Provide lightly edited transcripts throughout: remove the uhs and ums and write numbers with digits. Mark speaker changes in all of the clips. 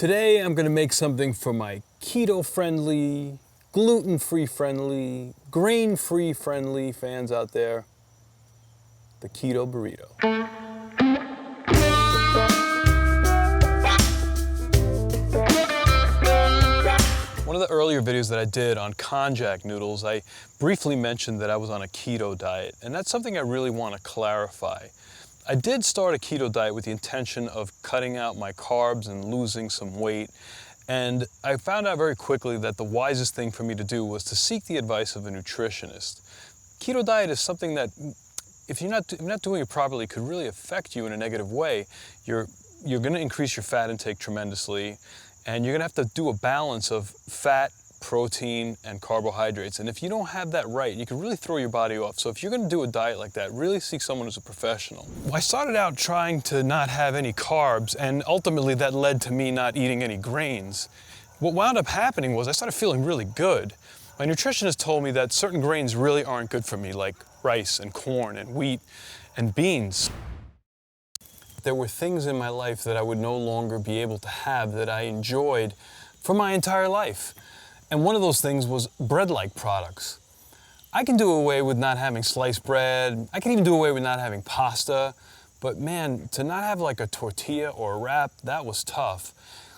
Speaker 1: Today I'm going to make something for my keto-friendly, gluten-free friendly, grain-free friendly fans out there. The Keto Burrito. One of the earlier videos that I did on konjac noodles, I briefly mentioned that I was on a keto diet, and that's something I really want to clarify. I did start a keto diet with the intention of cutting out my carbs and losing some weight, and I found out very quickly that the wisest thing for me to do was to seek the advice of a nutritionist. Keto diet is something that, if you're not doing it properly, could really affect you in a negative way. You're going to increase your fat intake tremendously, and you're going to have to do a balance of fat, protein, and carbohydrates. And if you don't have that right, you can really throw your body off. So if you're going to do a diet like that, really seek someone who's a professional. I started out trying to not have any carbs, and ultimately that led to me not eating any grains. What wound up happening was I started feeling really good. My nutritionist told me that certain grains really aren't good for me, like rice and corn and wheat and beans. There were things in my life that I would no longer be able to have that I enjoyed for my entire life. And one of those things was bread-like products. I can do away with not having sliced bread. I can even do away with not having pasta. But man, to not have like a tortilla or a wrap, that was tough.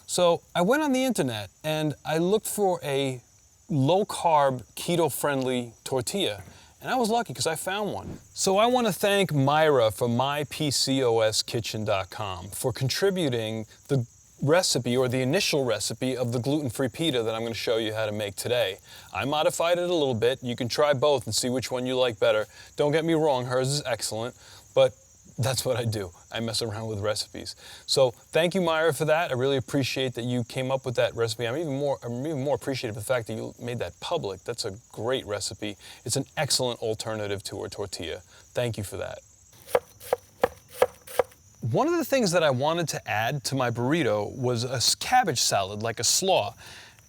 Speaker 1: So I went on the internet and I looked for a low-carb, keto-friendly tortilla. And I was lucky because I found one. So I want to thank Myra from mypcoskitchen.com for contributing the recipe, or the initial recipe, of the gluten-free pita that I'm going to show you how to make today. I modified it a little bit. You can try both and see which one you like better. Don't get me wrong, hers is excellent, but that's what I do. I mess around with recipes. So thank you, Myra, for that. I really appreciate that you came up with that recipe. I'm even more appreciative of the fact that you made that public. That's a great recipe. It's an excellent alternative to a tortilla. Thank you for that. One of the things that I wanted to add to my burrito was a cabbage salad, like a slaw.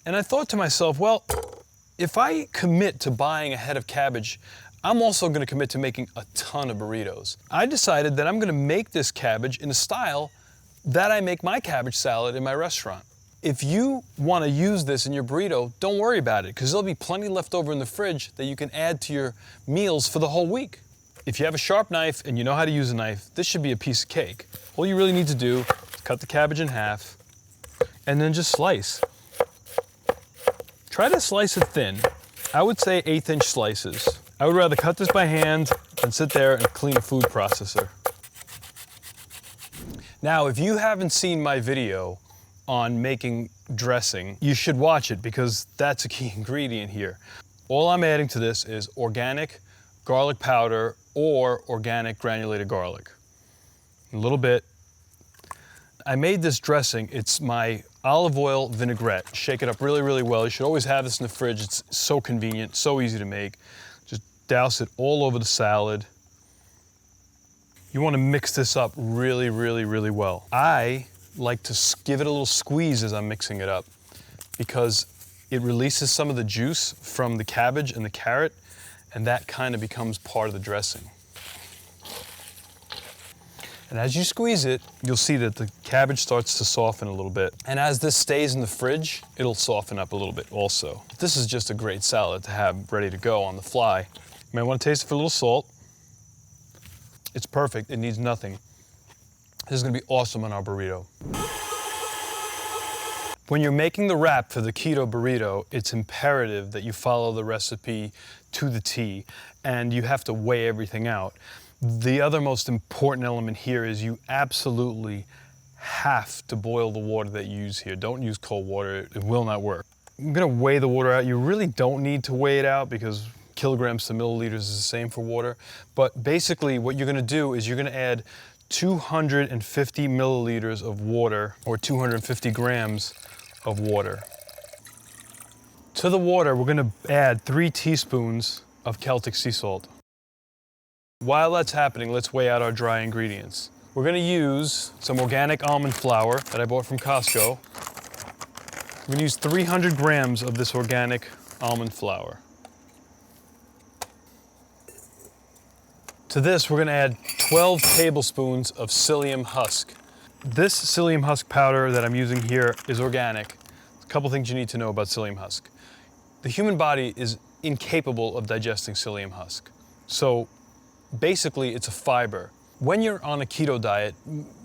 Speaker 1: And I thought to myself, well, if I commit to buying a head of cabbage, I'm also going to commit to making a ton of burritos. I decided that I'm going to make this cabbage in the style that I make my cabbage salad in my restaurant. If you want to use this in your burrito, don't worry about it, because there'll be plenty left over in the fridge that you can add to your meals for the whole week. If you have a sharp knife and you know how to use a knife, this should be a piece of cake. All you really need to do is cut the cabbage in half and then just slice. Try to slice it thin. I would say 1/8 inch slices. I would rather cut this by hand than sit there and clean a food processor. Now, if you haven't seen my video on making dressing, you should watch it, because that's a key ingredient here. All I'm adding to this is organic garlic powder or organic granulated garlic. A little bit. I made this dressing. It's my olive oil vinaigrette. Shake it up really, really well. You should always have this in the fridge. It's so convenient, so easy to make. Just douse it all over the salad. You want to mix this up really, really, really well. I like to give it a little squeeze as I'm mixing it up, because it releases some of the juice from the cabbage and the carrot, and that kind of becomes part of the dressing. And as you squeeze it, you'll see that the cabbage starts to soften a little bit. And as this stays in the fridge, it'll soften up a little bit also. This is just a great salad to have ready to go on the fly. You might want to taste it for a little salt. It's perfect, it needs nothing. This is going to be awesome on our burrito. When you're making the wrap for the keto burrito, it's imperative that you follow the recipe to the T, and you have to weigh everything out. The other most important element here is you absolutely have to boil the water that you use here. Don't use cold water, it will not work. I'm gonna weigh the water out. You really don't need to weigh it out, because kilograms to milliliters is the same for water. But basically what you're gonna do is you're gonna add 250 milliliters of water, or 250 grams of water. To the water, we're gonna add 3 teaspoons of Celtic sea salt. While that's happening, let's weigh out our dry ingredients. We're gonna use some organic almond flour that I bought from Costco. We're gonna use 300 grams of this organic almond flour. To this, we're gonna add 12 tablespoons of psyllium husk. This psyllium husk powder that I'm using here is organic. A couple things you need to know about psyllium husk. The human body is incapable of digesting psyllium husk. So basically it's a fiber. When you're on a keto diet,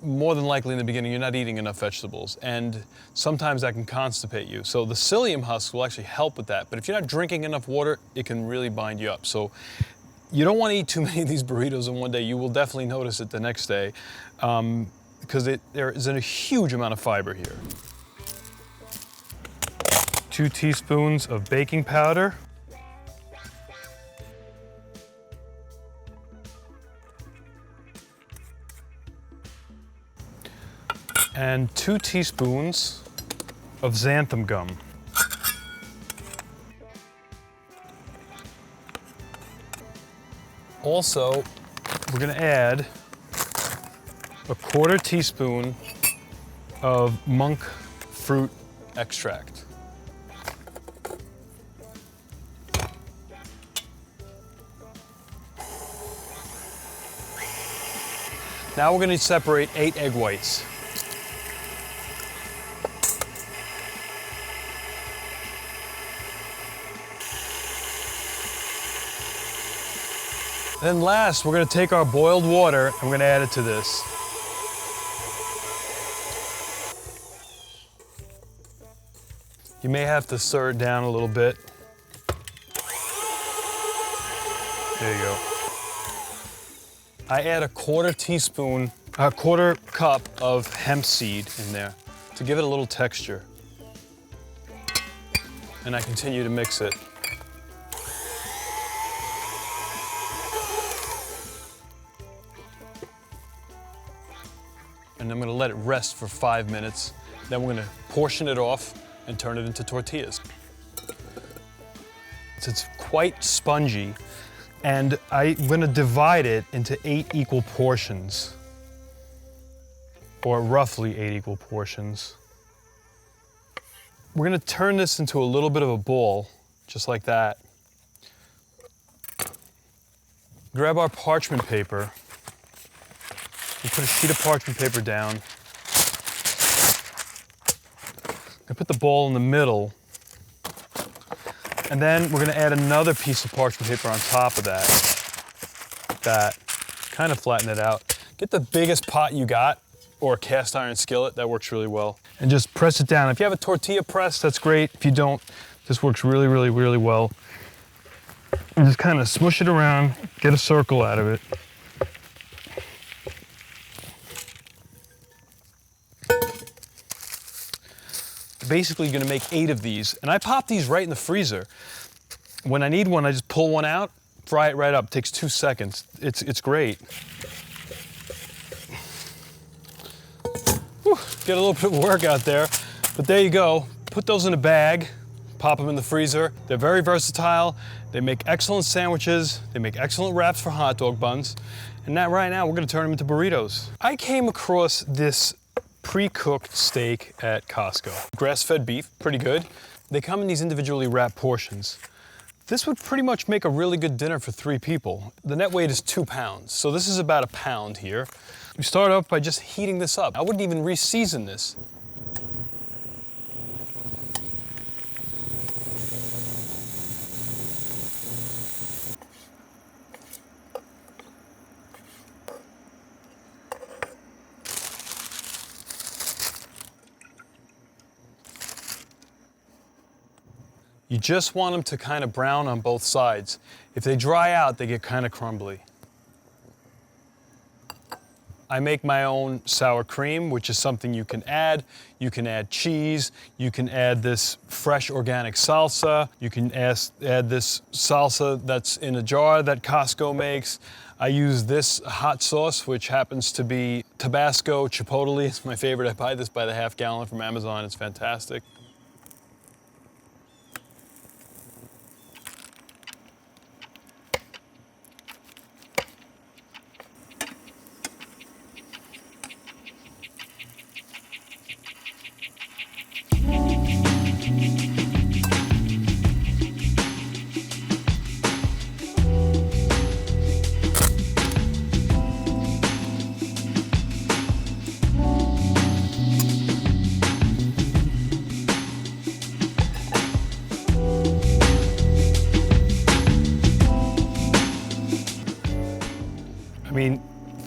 Speaker 1: more than likely in the beginning you're not eating enough vegetables, and sometimes that can constipate you. So the psyllium husk will actually help with that, but if you're not drinking enough water, it can really bind you up. So you don't want to eat too many of these burritos in one day. You will definitely notice it the next day, because there is a huge amount of fiber here. 2 teaspoons of baking powder. And 2 teaspoons of xanthan gum. Also, we're gonna add a 1/4 teaspoon of monk fruit extract. Now we're gonna separate 8 egg whites. Then last, we're gonna take our boiled water and we're gonna add it to this. You may have to stir it down a little bit. There you go. I add a 1/4 cup of hemp seed in there to give it a little texture. And I continue to mix it. And I'm gonna let it rest for 5 minutes. Then we're gonna portion it off and turn it into tortillas. It's quite spongy, and I'm gonna divide it into 8 equal portions, or roughly 8 equal portions. We're gonna turn this into a little bit of a ball, just like that. Grab our parchment paper. We put a sheet of parchment paper down. I put the ball in the middle. And then we're gonna add another piece of parchment paper on top of that. Like that. Kind of flatten it out. Get the biggest pot you got, or a cast iron skillet, that works really well. And just press it down. If you have a tortilla press, that's great. If you don't, this works really, really, really well. And just kind of smush it around, get a circle out of it. Basically, you're gonna make 8 of these. And I pop these right in the freezer. When I need one, I just pull one out, fry it right up. It takes 2 seconds. It's great. Whew, get a little bit of work out there, but there you go. Put those in a bag, pop them in the freezer. They're very versatile. They make excellent sandwiches. They make excellent wraps for hot dog buns. And now, right now, we're gonna turn them into burritos. I came across this pre-cooked steak at Costco. Grass-fed beef, pretty good. They come in these individually wrapped portions. This would pretty much make a really good dinner for 3 people. The net weight is 2 pounds, so this is about 1 pound here. We start off by just heating this up. I wouldn't even re-season this. You just want them to kind of brown on both sides. If they dry out, they get kind of crumbly. I make my own sour cream, which is something you can add. You can add cheese. You can add this fresh organic salsa. You can add this salsa that's in a jar that Costco makes. I use this hot sauce, which happens to be Tabasco Chipotle. It's my favorite. I buy this by the half gallon from Amazon. It's fantastic.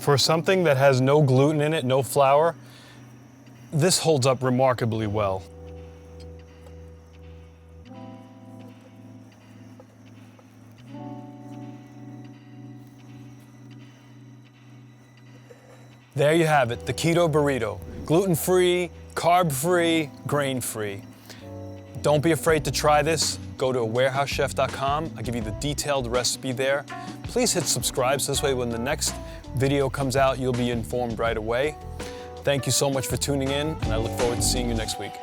Speaker 1: For something that has no gluten in it, no flour, this holds up remarkably well. There you have it, the Keto Burrito. Gluten-free, carb-free, grain-free. Don't be afraid to try this. Go to warehousechef.com. I'll give you the detailed recipe there. Please hit subscribe so this way when the next video comes out, you'll be informed right away. Thank you so much for tuning in, and I look forward to seeing you next week.